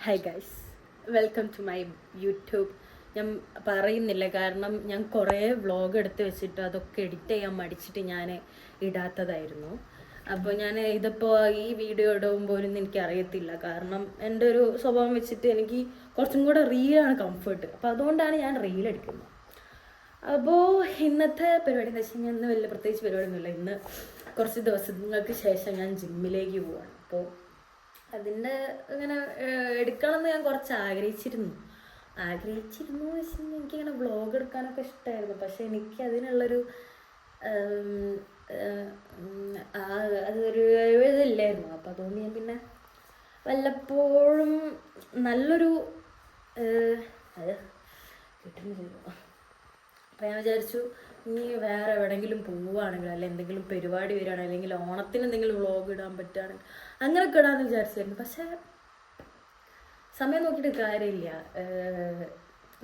Hi guys, welcome to my YouTube. ഞാൻ പറയുന്നില്ല, കാരണം ഞാൻ കുറേ വ്ളോഗ് എടുത്ത് വെച്ചിട്ട് അതൊക്കെ എഡിറ്റ് ചെയ്യാൻ മടിച്ചിട്ട് ഞാൻ ഇടാത്തതായിരുന്നു. അപ്പോൾ ഞാൻ ഇതിപ്പോൾ ഈ വീഡിയോ ഇടുമ്പോഴൊന്നും എനിക്കറിയത്തില്ല, കാരണം എൻ്റെ ഒരു സ്വഭാവം വെച്ചിട്ട് എനിക്ക് കുറച്ചും കൂടെ റീലാണ് കംഫർട്ട്. അപ്പോൾ അതുകൊണ്ടാണ് ഞാൻ റീൽ എടുക്കുന്നത്. അപ്പോൾ ഇന്നത്തെ പരിപാടി എന്ന് വെച്ച് കഴിഞ്ഞാൽ ഇന്ന് വലിയ പ്രത്യേകിച്ച് പരിപാടിയൊന്നുമില്ല. ഇന്ന് കുറച്ച് ദിവസങ്ങൾക്ക് ശേഷം ഞാൻ ജിമ്മിലേക്ക് പോവാണ്. അപ്പോൾ അതിൻ്റെ ഇങ്ങനെ എടുക്കണമെന്ന് ഞാൻ കുറച്ച് ആഗ്രഹിച്ചിരുന്നു എന്ന് വെച്ചിട്ടുണ്ടെങ്കിൽ എനിക്കിങ്ങനെ വ്ളോഗ് എടുക്കാനൊക്കെ ഇഷ്ടമായിരുന്നു. പക്ഷെ എനിക്ക് അതിനുള്ളൊരു അതൊരു ഇതില്ലായിരുന്നു. അപ്പം അതുകൊണ്ട് ഞാൻ പിന്നെ വല്ലപ്പോഴും നല്ലൊരു അത് കിട്ടുന്നില്ല. അപ്പം ഞാൻ വിചാരിച്ചു, ഇനി വേറെ എവിടെയെങ്കിലും പോവുകയാണെങ്കിൽ അല്ലെങ്കിൽ എന്തെങ്കിലും പരിപാടി വരികയാണെങ്കിൽ അല്ലെങ്കിൽ ഓണത്തിന് എന്തെങ്കിലും വ്ളോഗ് ഇടാൻ പറ്റുകയാണെങ്കിൽ അങ്ങനെയൊക്കെ ഇടാമെന്ന് വിചാരിച്ചായിരുന്നു. പക്ഷേ സമയം നോക്കിയിട്ട് കാര്യമില്ല,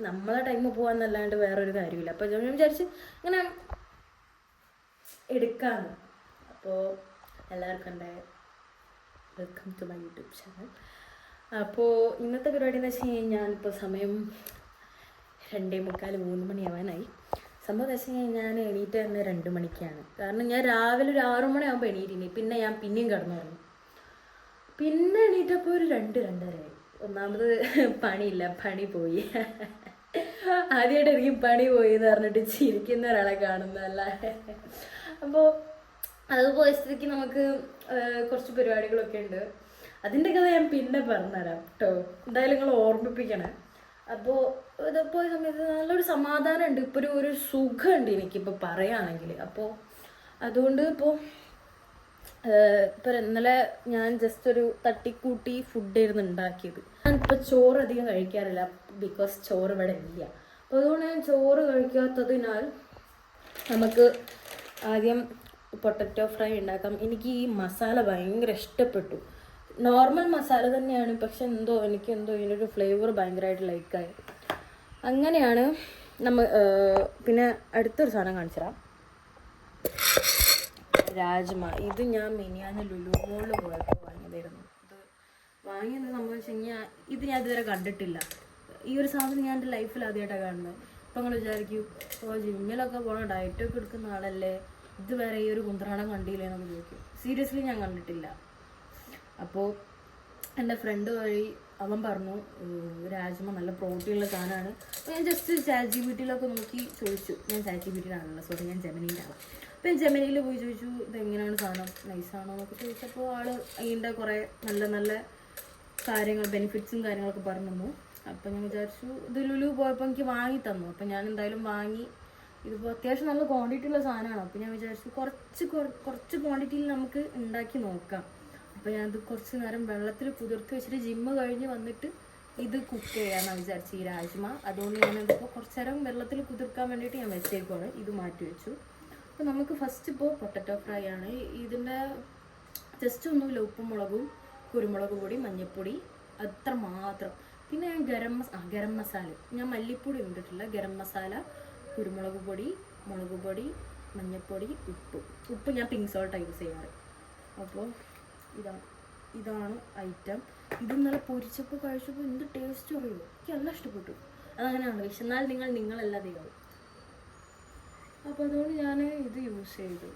നമ്മളെ ടൈം പോകാമെന്നല്ലാണ്ട് വേറൊരു കാര്യമില്ല. അപ്പോൾ ഞാൻ വിചാരിച്ച് ഇങ്ങനെ എടുക്കാമെന്ന്. അപ്പോൾ എല്ലാവർക്കും എൻ്റെ welcome to my YouTube channel. അപ്പോൾ ഇന്നത്തെ പരിപാടി എന്ന് വെച്ച് കഴിഞ്ഞാൽ ഞാനിപ്പോൾ സമയം 2:45 മണിയാവാനായി. സംഭവം എന്ന് വെച്ച് കഴിഞ്ഞാൽ ഞാൻ എണീറ്റ് തന്നെ 2 മണിക്കാണ്. കാരണം ഞാൻ രാവിലെ ഒരു 6 മണിയാകുമ്പോൾ എണീറ്റിനി. പിന്നെ ഞാൻ പിന്നെയും കിടന്നു പറഞ്ഞു. പിന്നെ എണീറ്റപ്പോൾ ഒരു 2-2:30 ആയി. ഒന്നാമത് പണിയില്ല, പണി പോയി. ആദ്യമായിട്ട് എനിക്ക് പണി പോയി എന്ന് പറഞ്ഞിട്ട് ചിരിക്കുന്ന ഒരാളെ കാണുന്നതല്ല. അപ്പോൾ അത് പോയ സ്ഥിതിക്ക് നമുക്ക് കുറച്ച് പരിപാടികളൊക്കെ ഉണ്ട്. അതിൻ്റെ കഥ ഞാൻ പിന്നെ പറഞ്ഞുതരാം കേട്ടോ. എന്തായാലും നിങ്ങൾ ഓർമ്മിപ്പിക്കണേ. അപ്പോൾ ഇത് പോയ സമയത്ത് നല്ലൊരു സമാധാനം ഉണ്ട്, ഇപ്പോൾ ഒരു സുഖമുണ്ട് എനിക്കിപ്പോൾ പറയുകയാണെങ്കിൽ. അപ്പോൾ അതുകൊണ്ട് ഇപ്പോൾ ഇന്നലെ ഞാൻ ജസ്റ്റ് ഒരു തട്ടിക്കൂട്ടി ഫുഡായിരുന്നു ഉണ്ടാക്കിയത്. ഞാനിപ്പോൾ ചോറ് അധികം കഴിക്കാറില്ല, ബിക്കോസ് ചോറ് ഇവിടെ ഇല്ല. അപ്പോൾ അതുകൊണ്ട് ഞാൻ ചോറ് കഴിക്കാത്തതിനാൽ നമുക്ക് ആദ്യം പൊട്ടറ്റോ ഫ്രൈ ഉണ്ടാക്കാം. എനിക്ക് ഈ മസാല ഭയങ്കര ഇഷ്ടപ്പെട്ടു. നോർമൽ മസാല തന്നെയാണ്, പക്ഷെ എനിക്കെന്തോ ഇതിനൊരു ഫ്ലേവർ ഭയങ്കരമായിട്ട് ലൈക്കായി. അങ്ങനെയാണ് പിന്നെ അടുത്തൊരു സാധനം കാണിച്ചുതരാം. രാജ്മ. ഇത് ഞാൻ മിനിയാന്ന് ലുലു മോളിൽ പോയപ്പോൾ വാങ്ങിയതായിരുന്നു. ഇത് വാങ്ങിയത് സംഭവിച്ചു കഴിഞ്ഞാൽ ഇത് ഞാൻ ഇതുവരെ കണ്ടിട്ടില്ല. ഈ ഒരു സാധനം ഞാൻ എൻ്റെ ലൈഫിൽ ആദ്യമായിട്ടാണ് കാണുന്നത്. അപ്പോൾ നിങ്ങൾ വിചാരിക്കും, അപ്പോൾ ജിമ്മിലൊക്കെ പോകണം, ഡയറ്റൊക്കെ എടുക്കുന്ന ആളല്ലേ, ഇതുവരെ ഈ ഒരു കുന്ത്രാടം കണ്ടില്ലേ എന്നൊക്കെ ചോദിക്കും. സീരിയസ്ലി ഞാൻ കണ്ടിട്ടില്ല. അപ്പോൾ എൻ്റെ ഫ്രണ്ട് വഴി അവൻ പറഞ്ഞു രാജ്മ നല്ല പ്രോട്ടീനുള്ള സാധനമാണ്. അപ്പോൾ ഞാൻ ജസ്റ്റ് ChatGPTയിലൊക്കെ നോക്കി ചോദിച്ചു. ഞാൻ ChatGPTയിലാണല്ലോ, സോറി, ഞാൻ ജെമിനിയിലാണ്. അപ്പോൾ ഞാൻ ജെമിനിയിൽ പോയി ചോദിച്ചു ഇതെങ്ങനെയാണ് സാധനം, നൈസാണോ എന്നൊക്കെ ചോദിച്ചപ്പോൾ ആൾ അതിൻ്റെ കുറേ നല്ല നല്ല കാര്യങ്ങൾ, ബെനിഫിറ്റ്സും കാര്യങ്ങളൊക്കെ പറഞ്ഞു തന്നു. അപ്പോൾ ഞാൻ വിചാരിച്ചു, ഇത് ലുലു പോയപ്പോൾ എനിക്ക് വാങ്ങി തന്നു. അപ്പോൾ ഞാൻ എന്തായാലും വാങ്ങി. ഇതിപ്പോൾ അത്യാവശ്യം നല്ല ക്വാണ്ടിറ്റി ഉള്ള സാധനമാണ്. അപ്പോൾ ഞാൻ വിചാരിച്ചു കുറച്ച് ക്വാണ്ടിറ്റിയിൽ നമുക്ക് ഉണ്ടാക്കി നോക്കാം. അപ്പോൾ ഞാനത് കുറച്ച് നേരം വെള്ളത്തിൽ കുതിർത്ത് വെച്ചിട്ട് ജിമ്മ് കഴിഞ്ഞ് വന്നിട്ട് ഇത് കുക്ക് ചെയ്യാമെന്നാണ് വിചാരിച്ചു, ഈ രാജ്മ. അതുകൊണ്ട് ഞാനിതിപ്പോൾ കുറച്ച് നേരം വെള്ളത്തിൽ കുതിർക്കാൻ വേണ്ടിയിട്ട് ഞാൻ വെച്ചേക്കുവാണ്. ഇത് മാറ്റി വെച്ചു. അപ്പോൾ നമുക്ക് ഫസ്റ്റ് ഇപ്പോൾ പൊട്ടറ്റോ ഫ്രൈ ആണ്. ഇതിൻ്റെ ജസ്റ്റ് ഒന്നുമില്ല, ഉപ്പും മുളകും കുരുമുളക് പൊടി മഞ്ഞൾപ്പൊടി അത്ര മാത്രം. പിന്നെ ഞാൻ ഗരം മസാല, ഞാൻ മല്ലിപ്പൊടി ഇട്ടിട്ടില്ല. ഗരം മസാല, കുരുമുളക് പൊടി, മുളക് പൊടി, മഞ്ഞൾപ്പൊടി, ഉപ്പ് ഞാൻ പിങ്ക് സോൾട്ടാണ് യൂസ് ചെയ്യാറ്. അപ്പോൾ ഇതാണ് ഐറ്റം. ഇത് നല്ല പൊരിച്ചപ്പോൾ കഴിച്ചപ്പോൾ എന്ത് ടേസ്റ്റ് അറിയുമോ, എനിക്ക് നല്ല ഇഷ്ടപ്പെട്ടു. അതങ്ങനെയാണ്, വിശന്നാൽ നിങ്ങളെല്ലാം ദൈവം. അപ്പോൾ അതുകൊണ്ട് ഞാൻ ഇത് യൂസ് ചെയ്തു.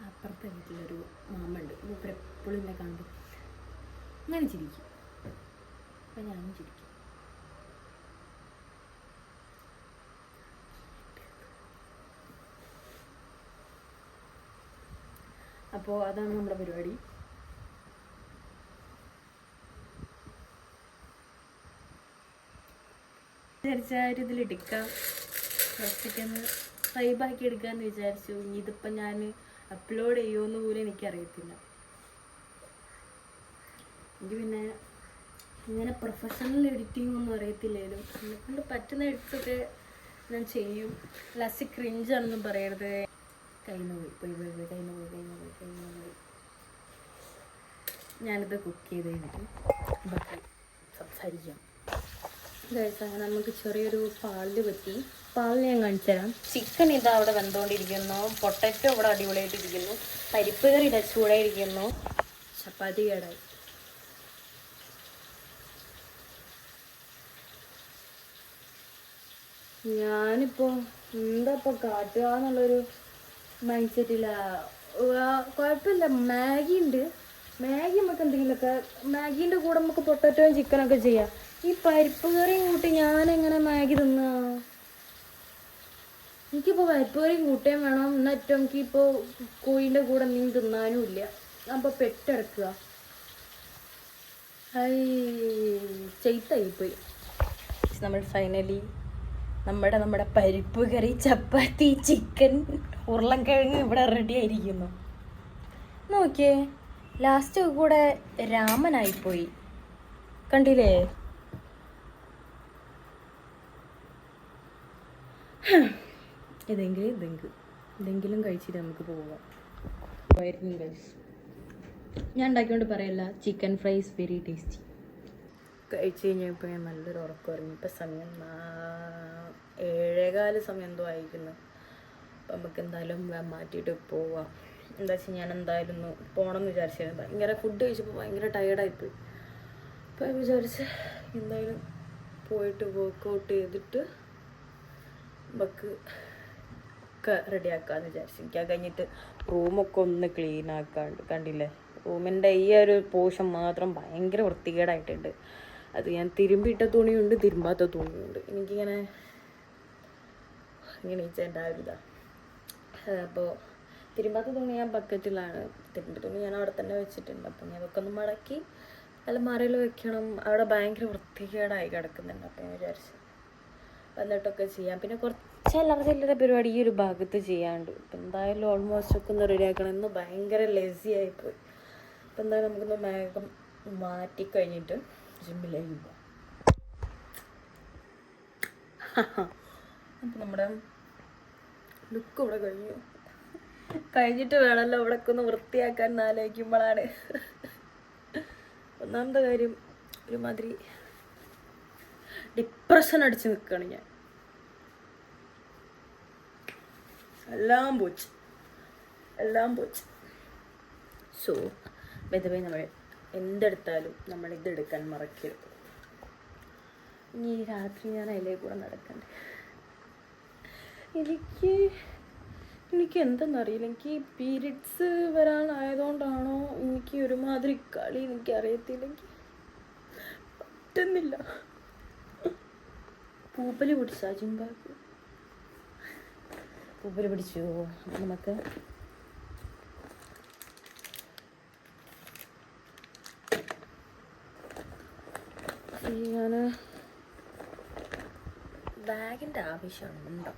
അപ്പുറത്തെ വീട്ടിലൊരു മാമുണ്ട്, മൂപ്പരെപ്പോഴും എന്നെ കാണുമ്പോൾ അങ്ങനെ ചിരിക്കും. അപ്പം ഞാനും ചിരിക്കും. അപ്പോൾ അതാണ് നമ്മുടെ പരിപാടി. വിചാരിച്ചാൽ ഇതിലെടുക്കാം, ഫസ്റ്റൊക്കെയൊന്ന് വൈബാക്കി എടുക്കാമെന്ന് വിചാരിച്ചു. ഇനി ഇതിപ്പം ഞാൻ അപ്ലോഡ് ചെയ്യുമെന്ന് പോലും എനിക്കറിയത്തില്ല. എനിക്ക് പിന്നെ ഇങ്ങനെ പ്രൊഫഷണൽ എഡിറ്റിംഗ് ഒന്നും അറിയത്തില്ലേലും എന്നെക്കൊണ്ട് പറ്റുന്ന എഡിറ്റ്സൊക്കെ ഞാൻ ചെയ്യും. ലാസ്റ്റ് ക്രിഞ്ചാണെന്നും പറയരുത്. കയ്യിൽ പോയി. ഞാനിത് കുക്ക് ചെയ്ത് കഴിഞ്ഞിട്ട് ബാക്കി സംസാരിക്കാം. അങ്ങനെ നമുക്ക് ചെറിയൊരു പാലിൽ പറ്റി പാൽ ഞാൻ കാണിച്ചു തരാം. ചിക്കൻ ഇതാ അവിടെ വെന്തുകൊണ്ടിരിക്കുന്നു, പൊട്ടറ്റോ ഇവിടെ അടിപൊളിയായിട്ടിരിക്കുന്നു, പരിപ്പ് കറി ഇതാ ചൂടായിരിക്കുന്നു, ചപ്പാത്തി കേടായി. ഞാനിപ്പോൾ എന്താ ഇപ്പോൾ കാട്ടുക എന്നുള്ളൊരു മൈൻഡ് സെറ്റില്ല. കുഴപ്പമില്ല, മാഗി ഉണ്ട്, മാഗി നമുക്ക് എന്തെങ്കിലുമൊക്കെ, മാഗീൻ്റെ കൂടെ നമുക്ക് പൊട്ടറ്റോയും ചിക്കനൊക്കെ ചെയ്യാം. ഈ പരിപ്പ് കറിയും കൂട്ടി ഞാനെങ്ങനെ മാഗി തിന്നാ? എനിക്കിപ്പോൾ പരിപ്പ് കറിയും കൂട്ടുകയും വേണം, എന്നിട്ട് എനിക്കിപ്പോൾ കോഴിൻ്റെ കൂടെ എന്തെങ്കിലും തിന്നാനും ഇല്ല. അപ്പോൾ പെട്ടെടുക്കുക, ചെയ്ത്തായിപ്പോയി. നമ്മൾ ഫൈനലി നമ്മുടെ പരിപ്പ് കറി, ചപ്പാത്തി, ചിക്കൻ, ഉരുളൻകിഴങ്ങ് ഇവിടെ റെഡി ആയിരിക്കുന്നു. നോക്കിയേ, ലാസ്റ്റ് കൂടെ രാമനായിപ്പോയി, കണ്ടില്ലേ? ഇതെങ്കിലും കഴിച്ചിട്ട് നമുക്ക് പോകാം. ഞാൻ ഉണ്ടാക്കിക്കൊണ്ട് പറയല്ല, ചിക്കൻ ഫ്രൈസ് വെരി ടേസ്റ്റി. കഴിച്ച് കഴിഞ്ഞപ്പോൾ ഞാൻ നല്ലൊരു ഉറക്കം ഇറങ്ങി. ഇപ്പം സമയം 7:15 സമയം എന്തോ ആയിരിക്കുന്നു. അപ്പം നമുക്ക് എന്തായാലും മാറ്റിയിട്ട് പോവാം. എന്താ വെച്ചാൽ ഞാൻ എന്തായാലും ഒന്ന് പോകണം എന്ന് വിചാരിച്ചായിരുന്നു. ഭയങ്കര ഫുഡ് കഴിച്ചപ്പോൾ ഭയങ്കര ടയേർഡായിപ്പോയി. അപ്പം വിചാരിച്ച് എന്തായാലും പോയിട്ട് വർക്കൗട്ട് ചെയ്തിട്ട് നമുക്ക് ഒക്കെ റെഡിയാക്കാമെന്ന് വിചാരിച്ചു. എനിക്ക് അത് കഴിഞ്ഞിട്ട് റൂമൊക്കെ ഒന്ന് ക്ലീൻ ആക്കാണ്ട്, കണ്ടില്ലേ? റൂമിൻ്റെ ഈ ഒരു പോർഷൻ മാത്രം ഭയങ്കര വൃത്തികേടായിട്ടുണ്ട്. അത് ഞാൻ തിരുമ്പിയിട്ട തുണിയുണ്ട്, തിരുമ്പാത്ത തുണിയുണ്ട്. എനിക്കിങ്ങനെ വെച്ചേണ്ട ആ ഒരു ഇതാണ്. അപ്പോൾ തിരുമ്പാത്ത തുണി ഞാൻ ബക്കറ്റിലാണ്, തിരുമ്പ തുണി ഞാൻ അവിടെ തന്നെ വെച്ചിട്ടുണ്ട്. അപ്പം ഞാൻ അതൊക്കെ ഒന്ന് മടക്കി അലമാരയിൽ വെക്കണം. അവിടെ ഭയങ്കര വൃത്തികേടായി കിടക്കുന്നുണ്ട്. അപ്പം ഞാൻ വിചാരിച്ചു വന്നിട്ടൊക്കെ ചെയ്യാം. പിന്നെ കുറച്ച് അല്ലറ പരിപാടി ഈ ഒരു ഭാഗത്ത് ചെയ്യാണ്ട്. ഇപ്പം എന്തായാലും ഓൾമോസ്റ്റ് ഒക്കെ ഒന്ന് റെഡിയാക്കണം. ഇന്ന് ഭയങ്കര ലേസി ആയിപ്പോയി. അപ്പം എന്തായാലും നമുക്കൊന്ന് വേഗം മാറ്റിക്കഴിഞ്ഞിട്ട് ജിമ്മിലേക്ക് പോകാം. അപ്പം നമ്മുടെ ലുക്ക് ഇവിടെ കഴിഞ്ഞിട്ട് വേണമല്ലോ ഇവിടെ ഒക്കെ ഒന്ന് വൃത്തിയാക്കാൻ ആലോചിക്കുമ്പോഴാണ്. ഒന്നാമത്തെ കാര്യം, ഒരുമാതിരി ഡിപ്രഷൻ അടിച്ച് നിൽക്കുകയാണ് ഞാൻ. എല്ലാം പോച്ച്. സോ വെതവേ നമ്മൾ എന്തെടുത്താലും നമ്മൾ ഇതെടുക്കാൻ മറക്കരുത്. ഇനി രാത്രി ഞാൻ അതിലേക്ക് കൂടെ നടക്കണ്ടേ. എനിക്ക് എന്തെന്നറിയില്ല, എനിക്ക് പീരിയഡ്സ് വരാനായതുകൊണ്ടാണോ എനിക്ക് ഒരുമാതിരി കളി എനിക്കറിയത്തില്ലെങ്കിൽ പറ്റുന്നില്ല. പൂപ്പല് പിടിച്ചാ ജിമ്പാക്ക് പൂപ്പല് പിടിച്ചു. നമുക്ക് ഞാൻ ബാഗിൻ്റെ ആവശ്യമുണ്ടോ?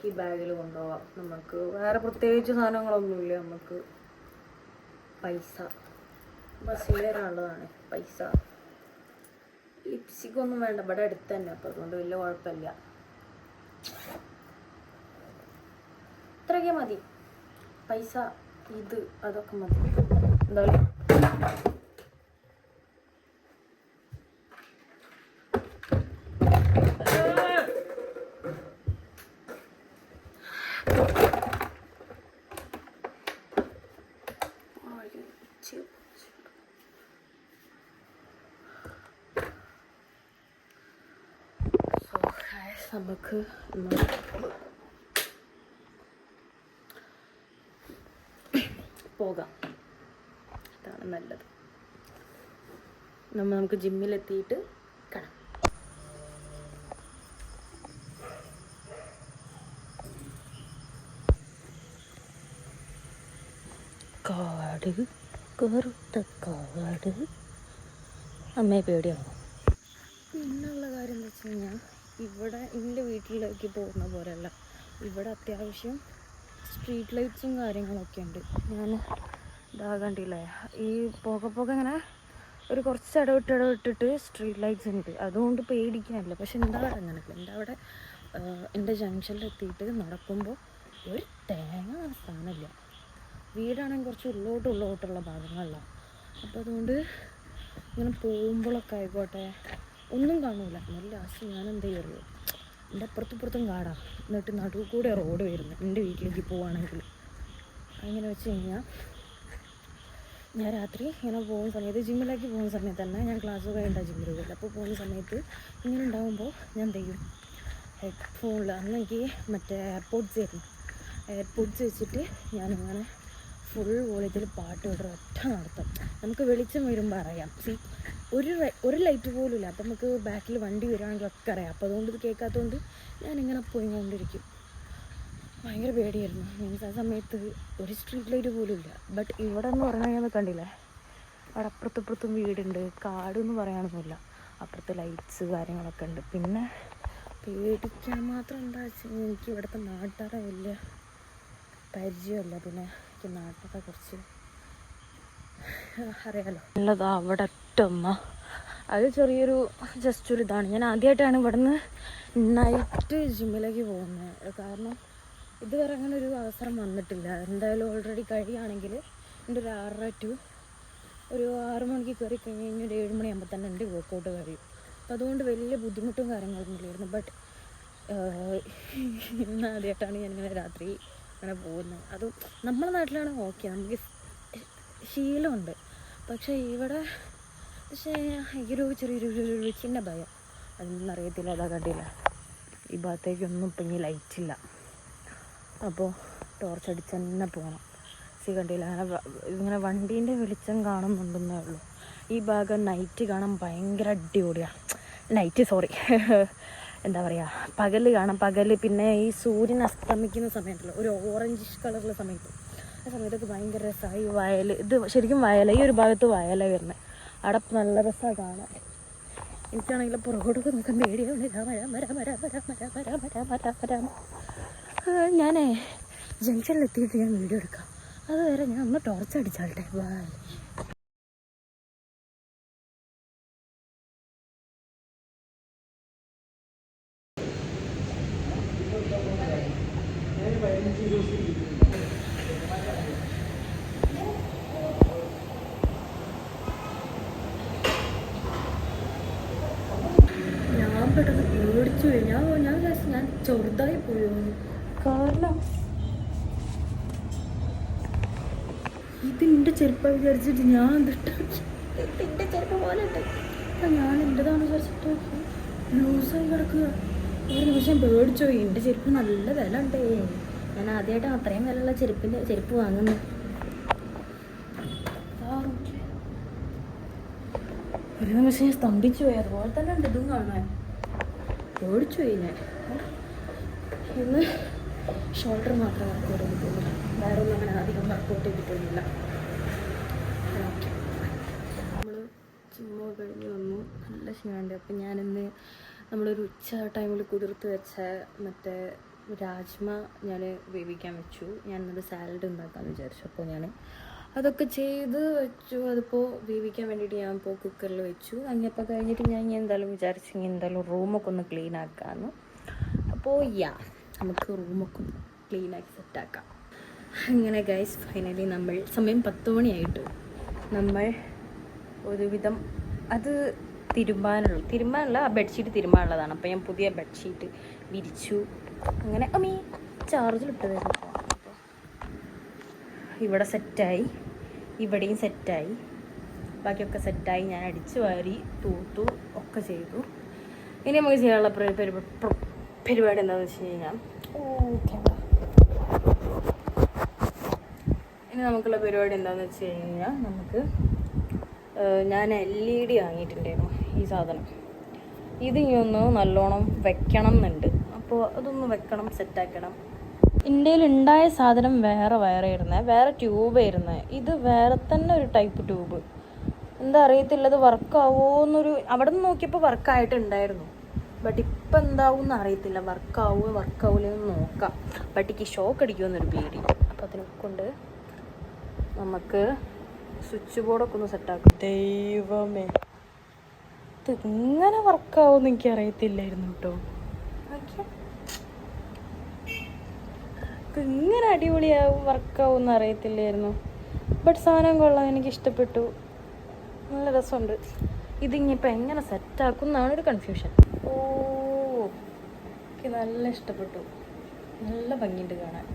ഈ ബാഗിൽ കൊണ്ടുപോവാം. നമുക്ക് വേറെ പ്രത്യേകിച്ച് സാധനങ്ങളൊന്നുമില്ല. നമുക്ക് പൈസ ബസ്സിലേറാനുള്ളതാണ്. പൈസ ലിപ്സ്റ്റിക്കൊന്നും വേണ്ട, ഇവിടെ അടുത്ത് തന്നെ. അപ്പോൾ അതുകൊണ്ട് വലിയ കുഴപ്പമില്ല. ഇത്രയൊക്കെ മതി. പൈസ ഇത് അതൊക്കെ മതി. എന്തായാലും നമുക്ക് പോകാം. അതാണ് നല്ലത്. നമുക്ക് ജിമ്മിലെത്തിയിട്ട് കാണാം. കാട്, കറുത്ത കാട്. അമ്മയെ പേടിയാവും. പിന്നുള്ള കാര്യം എന്താ വെച്ച് കഴിഞ്ഞാൽ, ഇവിടെ എൻ്റെ വീട്ടിലേക്ക് പോകുന്ന പോലെയല്ല. ഇവിടെ അത്യാവശ്യം സ്ട്രീറ്റ് ലൈറ്റ്സും കാര്യങ്ങളൊക്കെ ഉണ്ട്. ഞാൻ ഇതാ കണ്ടില്ലേ, ഈ പോകെ ഇങ്ങനെ ഒരു കുറച്ച് ഇടവിട്ടിട്ട് സ്ട്രീറ്റ് ലൈറ്റ്സ് ഉണ്ട്. അതുകൊണ്ട് പേടിക്കാനില്ല. പക്ഷെ എൻ്റെ അവിടെ അങ്ങനെയല്ല. എൻ്റെ അവിടെ എൻ്റെ ജംഗ്ഷനിലെത്തിയിട്ട് നടക്കുമ്പോൾ ഒരു തേങ്ങ സ്ഥാനമില്ല. വീടാണെങ്കിൽ കുറച്ച് ഉള്ളോട്ടുള്ള ഭാഗങ്ങളിലാണ്. അപ്പോൾ അതുകൊണ്ട് ഇങ്ങനെ പോകുമ്പോഴൊക്കെ ആയിക്കോട്ടെ ഒന്നും കാണൂല. നല്ല ലാസ്റ്റ് ഞാൻ എന്ത് ചെയ്യുള്ളൂ, എൻ്റെ അപ്പുറത്തും കാടാണ്, എന്നിട്ട് നടുവ് കൂടെ റോഡ് വരുന്നത് എൻ്റെ വീട്ടിലേക്ക് പോവുകയാണെങ്കിൽ. അങ്ങനെ വെച്ച് കഴിഞ്ഞാൽ ഞാൻ രാത്രി ഇങ്ങനെ പോകുന്ന സമയത്ത്, ജിമ്മിലേക്ക് പോകുന്ന സമയത്ത് തന്നെ, ഞാൻ ക്ലാസ് കഴിഞ്ഞിട്ടാണ് ജിമ്മിൽ പോയില്ല. അപ്പോൾ പോകുന്ന സമയത്ത് ഇങ്ങനെ ഉണ്ടാകുമ്പോൾ ഞാൻ എന്ത് ചെയ്യും, ഹെഡ്ഫോണിൽ അന്ന് എനിക്ക് മറ്റേ എയർപോഡ്സ് വെച്ചിട്ട് ഞാനിങ്ങനെ ഫുൾ വോളിയത്തിൽ പാട്ട് വിടുന്ന ഒറ്റ നടത്തും. നമുക്ക് വെളിച്ചം വരുമ്പോൾ അറിയാം. ഒരു ലൈറ്റ് പോലും ഇല്ല. അപ്പം നമുക്ക് ബാക്കിൽ വണ്ടി വരികയാണെങ്കിലൊക്കെ അറിയാം. അപ്പോൾ അതുകൊണ്ട് ഇത് കേൾക്കാത്തതുകൊണ്ട് ഞാനിങ്ങനെ പോയിക്കൊണ്ടിരിക്കും. ഭയങ്കര പേടിയായിരുന്നു. മീൻസ് ആ സമയത്ത് ഒരു സ്ട്രീറ്റ് ലൈറ്റ് പോലും ഇല്ല. ബട്ട് ഇവിടെ എന്ന് പറഞ്ഞാൽ കണ്ടില്ലേ, അവിടെ അപ്പുറത്തും വീടുണ്ട്, കാടെന്ന് പറയാനൊന്നുമില്ല. അപ്പുറത്ത് ലൈറ്റ്സ് കാര്യങ്ങളൊക്കെ ഉണ്ട്. പിന്നെ പേടിക്കാൻ മാത്രം എന്താ വെച്ചാൽ എനിക്ക് ഇവിടുത്തെ നാട്ടുകാരെ വലിയ പരിചയമല്ല. പിന്നെ എനിക്ക് നാട്ടിലൊക്കെ കുറച്ച് അറിയാലോ ഉള്ളത്. അവിടെ ഒറ്റമ്മ അത് ചെറിയൊരു ജസ്റ്റ് ഒരു ഇതാണ്. ഞാൻ ആദ്യമായിട്ടാണ് ഇവിടുന്ന് നൈറ്റ് ജിമ്മിലേക്ക് പോകുന്നത്. കാരണം ഇതുവരെ അങ്ങനെ ഒരു അവസരം വന്നിട്ടില്ല. എന്തായാലും ഓൾറെഡി കഴിയുകയാണെങ്കിൽ എൻ്റെ ഒരു 6:30 to ഒരു 6 മണിക്ക് കയറി കഴിഞ്ഞ് കഴിഞ്ഞാൽ ഒരു 7 മണിയാകുമ്പോൾ തന്നെ എൻ്റെ വർക്കൗട്ട് കഴിയും. അപ്പോൾ അതുകൊണ്ട് വലിയ ബുദ്ധിമുട്ടും കാര്യങ്ങളൊന്നും ഇല്ലായിരുന്നു. ബട്ട് ഇന്ന് ആദ്യമായിട്ടാണ് ഞാനിങ്ങനെ രാത്രി അങ്ങനെ പോകുന്നത്. അത് നമ്മുടെ നാട്ടിലാണ് ഓക്കെ, നമുക്ക് ശീലമുണ്ട്. പക്ഷേ ഇവിടെ പക്ഷേ ഒരു ചെറിയൊരു ചിന്ന ഭയം. അതൊന്നും അറിയത്തില്ല. അതാ കണ്ടില്ല, ഈ ഭാഗത്തേക്കൊന്നും ഇപ്പം ഇനി ലൈറ്റില്ല. അപ്പോൾ ടോർച്ച് അടിച്ച് തന്നെ പോകണം. കണ്ടില്ല, ഇങ്ങനെ വണ്ടീൻ്റെ വെളിച്ചം കാണുന്നുണ്ടെന്നേ ഉള്ളൂ. ഈ ഭാഗം നൈറ്റ് കാണാൻ ഭയങ്കര അടിപൊളിയാണ്. എന്താ പറയുക, പകൽ കാണാം. പിന്നെ ഈ സൂര്യൻ അസ്തമിക്കുന്ന സമയത്തുള്ള ഒരു ഓറഞ്ചിഷ് കളറുള്ള സമയത്ത്, ആ സമയത്തൊക്കെ ഭയങ്കര രസമായി. വയൽ, ഇത് ശരിക്കും വയല, ഈ ഒരു ഭാഗത്ത് വയലാണ് വരുന്നത്. അവിടെ നല്ല രസമാണ് കാണാൻ. എനിക്കാണെങ്കിൽ പുറകോട്ടൊക്കെ നോക്കാൻ പേടിയാണ്. ഞാനേ ജംഗ്ഷനിലെത്തിയിട്ട് ഞാൻ വീഡിയോ എടുക്കാം. അതുവരെ ഞാൻ ഒന്ന് ടോർച്ച് അടിച്ചാട്ടെ. ബൈ. ഞാൻ പെട്ടെന്ന് പേടിച്ചു പോയി. ഞാൻ ചെറുതായി പോയോ, കാരണം ഇതിൻ്റെ ചെരുപ്പ വിചാരിച്ചിട്ട് ഞാൻ ഇതിൻ്റെ ചെരുപ്പ് പോലെ ഉണ്ട്. അപ്പം ഞാൻ എൻ്റെതാണ് വിചാരിച്ചിട്ട് ലൂസായി കിടക്കുക. ഒരു നിമിഷം പേടിച്ചു പോയി. എൻ്റെ ചെരുപ്പ് നല്ല വില ഉണ്ടേ. ഞാൻ ആദ്യമായിട്ടാണ് അത്രയും വിലയുള്ള ചെരുപ്പ് വാങ്ങുന്നത്. ഒരു നിമിഷം ഞാൻ സ്തംഭിച്ചു പോയി. അതുപോലെ തന്നെ ഉണ്ട് ഇതും കാണാൻ. പേടിച്ചു പോയി ഞാൻ. ഇന്ന് ഷോൾഡർ മാത്രം വർക്കൗട്ട് ചെയ്തിട്ടുള്ളൂ. വേറെ ഒന്നും അങ്ങനെ അധികം വർക്കൗട്ട് ചെയ്തിട്ടൊന്നുമില്ല. നമ്മൾ ജിമ്മ് കഴിഞ്ഞ് വന്നു, നല്ല ക്ഷീണമുണ്ട്. അപ്പം ഞാനിന്ന് നമ്മളൊരു ഉച്ച ടൈമിൽ കുതിർത്ത് വെച്ച മറ്റേ രാജ്മ ഞാൻ വേവിക്കാൻ വെച്ചു. ഞാനിന്നൊരു സാലഡ് ഉണ്ടാക്കാമെന്ന് വിചാരിച്ചു. അപ്പോൾ ഞാൻ അതൊക്കെ ചെയ്ത് വെച്ചു. അതിപ്പോൾ വേവിക്കാൻ വേണ്ടിയിട്ട് ഞാൻ ഇപ്പോൾ കുക്കറിൽ വെച്ചു. അങ്ങപ്പോൾ കഴിഞ്ഞിട്ട് ഞാൻ എന്തായാലും വിചാരിച്ചു എന്തായാലും റൂമൊക്കെ ഒന്ന് ക്ലീൻ ആക്കാമെന്ന്. അപ്പോൾ നമുക്ക് റൂമൊക്കെ ക്ലീനാക്കി സെറ്റാക്കാം. അങ്ങനെ ഗൈസ്, ഫൈനലി നമ്മൾ സമയം 10 മണിയായിട്ടു. നമ്മൾ ഒരുവിധം അത് തിരുമ്പാനുള്ള ആ ബെഡ്ഷീറ്റ് തിരുമ്പാനുള്ളതാണ്. അപ്പോൾ ഞാൻ പുതിയ ബെഡ്ഷീറ്റ് വിരിച്ചു. അങ്ങനെ ചാർജിലിട്ടതായിരുന്നു. അപ്പോൾ ഇവിടെ സെറ്റായി, ഇവിടെയും സെറ്റായി, ബാക്കിയൊക്കെ സെറ്റായി. ഞാൻ അടിച്ചു വാരി തൂത്തു ഒക്കെ ചെയ്തു. ഇനി നമുക്ക് ചെയ്യാനുള്ള പരിപാടി എന്താണെന്ന് വെച്ച് കഴിഞ്ഞാൽ നമുക്കുള്ള പരിപാടി എന്താണെന്ന് വെച്ച് കഴിഞ്ഞാൽ ഞാൻ LED വാങ്ങിയിട്ടുണ്ടായിരുന്നു. ഈ സാധനം ഇത് ഇനി ഒന്ന് നല്ലോണം വെക്കണം എന്നുണ്ട്. അപ്പോൾ അതൊന്ന് വെക്കണം, സെറ്റാക്കണം. ഇന്ത്യയിൽ ഉണ്ടായ സാധനം വേറെ ട്യൂബ് ഇരുന്നത്. ഇത് വേറെ തന്നെ ഒരു ടൈപ്പ് ട്യൂബ്. എന്താ അറിയത്തില്ല, ഇത് വർക്കാവുമോന്നൊരു അവിടെ നിന്ന് നോക്കിയപ്പോൾ വർക്കായിട്ടുണ്ടായിരുന്നു. ബട്ട് ഇപ്പം എന്താവും എന്ന് അറിയത്തില്ല. വർക്കാവൂലെന്ന് നോക്കാം. ബട്ട് എനിക്ക് ഷോക്ക് അടിക്കുമെന്നൊരു പേടി. അപ്പം അതിനൊക്കെ കൊണ്ട് നമുക്ക് സ്വിച്ച് ബോർഡൊക്കെ ഒന്ന് സെറ്റാക്കും. ദൈവമേ, ഇത് ഇങ്ങനെ വർക്കാവുമെന്ന് എനിക്കറിയത്തില്ലായിരുന്നു കേട്ടോ. ഇങ്ങനെ അടിപൊളിയാവും വർക്കാവും എന്ന് അറിയത്തില്ലായിരുന്നു. ബട്ട് സാധനം കൊള്ളാം, എനിക്കിഷ്ടപ്പെട്ടു, നല്ല രസമുണ്ട്. ഇതിങ്ങിപ്പോൾ എങ്ങനെ സെറ്റാക്കും എന്നാണ് ഒരു കൺഫ്യൂഷൻ. ഓ എനിക്ക് നല്ല ഇഷ്ടപ്പെട്ടു, നല്ല ഭംഗിയുണ്ട് കാണാൻ.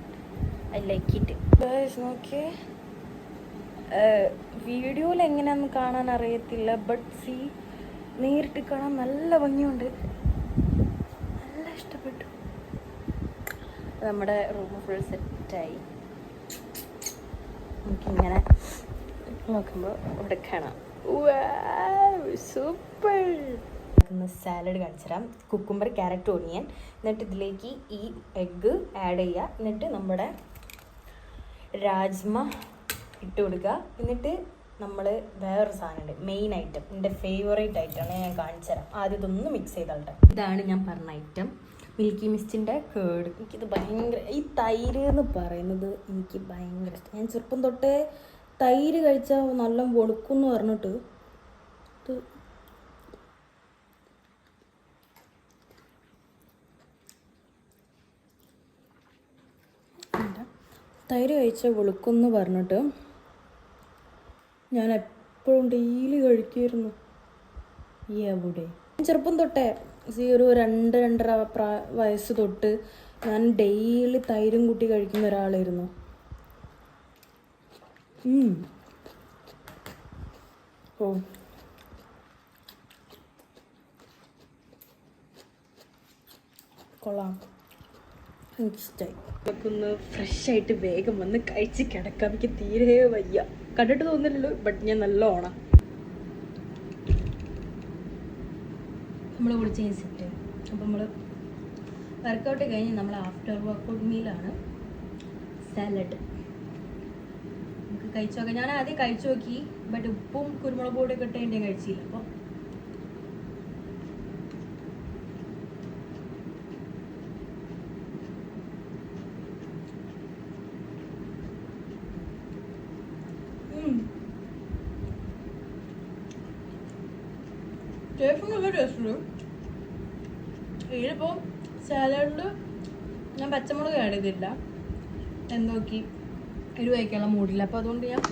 I like it. നോക്കിയേ, വീഡിയോയിൽ എങ്ങനെയാണെന്ന് കാണാൻ അറിയത്തില്ല, ബട്ട് സി നേരിട്ട് കാണാൻ നല്ല ഭംഗിയുണ്ട്, നല്ല ഇഷ്ടപ്പെട്ടു. നമ്മുടെ റൂം ഫുൾ സെറ്റായി. നമുക്കിങ്ങനെ നോക്കുമ്പോൾ ഇവിടെ കാണാം. സൂപ്പർ. സാലഡ് കാണിച്ചു തരാം. Cucumber, carrot, onion. എന്നിട്ട് ഇതിലേക്ക് ഈ എഗ്ഗ് ആഡ് ചെയ്യുക. എന്നിട്ട് നമ്മുടെ രാജ്മ ഇട്ട് കൊടുക്കുക. എന്നിട്ട് നമ്മൾ വേറൊരു സാധനമുണ്ട്, മെയിൻ ഐറ്റം, എൻ്റെ ഫേവറേറ്റ് ഐറ്റമാണ്, ഞാൻ കാണിച്ചു തരാം. ആദ്യം ഇതൊന്ന് മിക്സ് ചെയ്തോളട്ടെ. ഇതാണ് ഞാൻ പറഞ്ഞ ഐറ്റം, മിൽക്കി മിസ്റ്റിൻ്റെ കേട്. എനിക്കിത് ഭയങ്കര, ഈ തൈര് എന്ന് പറയുന്നത് എനിക്ക് ഭയങ്കര ഇഷ്ടം. ഞാൻ ചെറുപ്പം തൊട്ടേ തൈര് കഴിച്ചാൽ നല്ല വെളുക്കും എന്ന് പറഞ്ഞിട്ട് ഇത് തൈര് കഴിച്ചാൽ വെളുക്കുമെന്ന് പറഞ്ഞിട്ട് ഞാൻ എപ്പോഴും ഡെയിലി കഴിക്കുമായിരുന്നു. എവിടെ ചെറുപ്പം തൊട്ടേ ഒരു 2-2.5 വയസ്സ് തൊട്ട് ഞാൻ ഡെയിലി തൈരും കൂട്ടി കഴിക്കുന്ന ഒരാളായിരുന്നു. ഓ കൊള്ളാം, എനിക്കിഷ്ടമായി. നമുക്കൊന്ന് ഫ്രഷായിട്ട് വേഗം വന്ന് കഴിച്ച് കിടക്കാം. എനിക്ക് തീരെ വയ്യ, കണ്ടിട്ട് തോന്നുന്നില്ലല്ലോ, ബട്ട് ഞാൻ നല്ല ഓണം. നമ്മൾ കുളിച്ച് കഴിഞ്ഞ് സെറ്റ്. അപ്പോൾ നമ്മൾ വർക്കൗട്ട് കഴിഞ്ഞ് നമ്മൾ ആഫ്റ്റർ വർക്കൗട്ട് മീലാണ് സാലഡ്. നമുക്ക് കഴിച്ചു നോക്കാം. ഞാൻ ആദ്യം കഴിച്ചു നോക്കി, ബട്ട് ഉപ്പും കുരുമുളക് പൊടിയൊക്കെ ഇട്ട് ഞാൻ കഴിച്ചില്ല. അപ്പോൾ ടേസ്റ്റ് നല്ല ടേസ്റ്റ്. ഇതിലിപ്പോൾ സാലഡിൽ ഞാൻ പച്ചമുളക് ആഡ് ചെയ്തില്ല, എന്തൊക്കെ എരിവ് കഴിക്കാനുള്ള മൂടില്ല. അപ്പോൾ അതുകൊണ്ട് ഞാൻ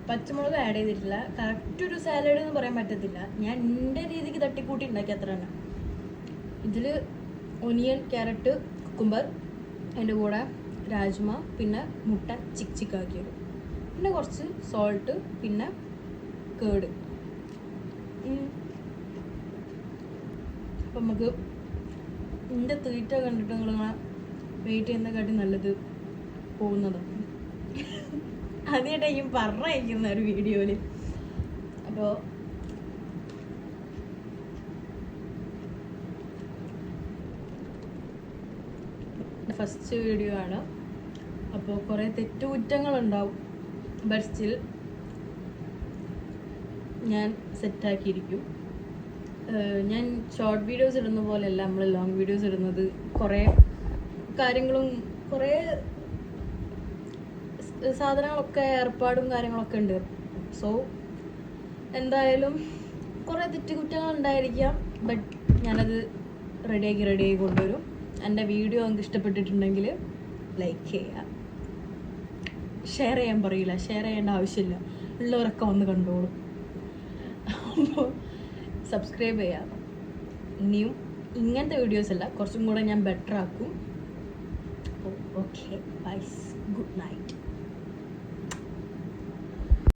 പച്ചമുളക് ആഡ് ചെയ്തിട്ടില്ല. കറക്റ്റ് ഒരു സാലഡ് എന്ന് പറയാൻ പറ്റത്തില്ല, ഞാൻ എൻ്റെ രീതിക്ക് തട്ടിക്കൂട്ടി ഉണ്ടാക്കി അത്ര തന്നെ. ഇതിൽ ഒനിയൻ, ക്യാരറ്റ്, കുക്കുംബർ, അതിൻ്റെ കൂടെ രാജ്മ, പിന്നെ മുട്ട ചിക്കാക്കിയത്, പിന്നെ കുറച്ച് സോൾട്ട്, പിന്നെ കേട്. അപ്പം നമുക്ക് എൻ്റെ തീറ്റ കണ്ടിട്ട് നിങ്ങളിങ്ങനെ വെയിറ്റ് ചെയ്യുന്നതിനെക്കാട്ടി നല്ലത് പോകുന്നതാണ്. ആദ്യമായിട്ടായിരിക്കും പറഞ്ഞയക്കുന്ന ഒരു വീഡിയോയിൽ. അപ്പോൾ ഫസ്റ്റ് വീഡിയോ ആണ്, അപ്പോൾ കുറേ തെറ്റുകുറ്റങ്ങളുണ്ടാവും, ബട്ട് സ്റ്റിൽ ഞാൻ സെറ്റാക്കിയിരിക്കും. ഞാൻ ഷോർട്ട് വീഡിയോസ് ഇടുന്ന പോലെയല്ല നമ്മൾ ലോങ് വീഡിയോസ് ഇടുന്നത്. കുറേ കാര്യങ്ങളും കുറേ സാധനങ്ങളൊക്കെ ഏർപ്പാടും കാര്യങ്ങളൊക്കെ ഉണ്ട്. സോ എന്തായാലും കുറേ തെറ്റുകുറ്റങ്ങൾ ഉണ്ടായിരിക്കാം, ബട്ട് ഞാനത് റെഡിയാക്കി കൊണ്ടുവരും. എൻ്റെ വീഡിയോ നിങ്ങൾക്ക് ഇഷ്ടപ്പെട്ടിട്ടുണ്ടെങ്കിൽ ലൈക്ക് ചെയ്യുക. ഷെയർ ചെയ്യാൻ പറയില്ല, ഷെയർ ചെയ്യേണ്ട ആവശ്യമില്ല, ഉള്ളവരൊക്കെ വന്ന് കണ്ടോളും. അപ്പോൾ സബ്സ്ക്രൈബ് ചെയ്യാം. ഇനിയും ഇങ്ങനത്തെ വീഡിയോസ് അല്ല, കുറച്ചും കൂടെ ഞാൻ ബെറ്റർ ആക്കും. Okay, bye, good night.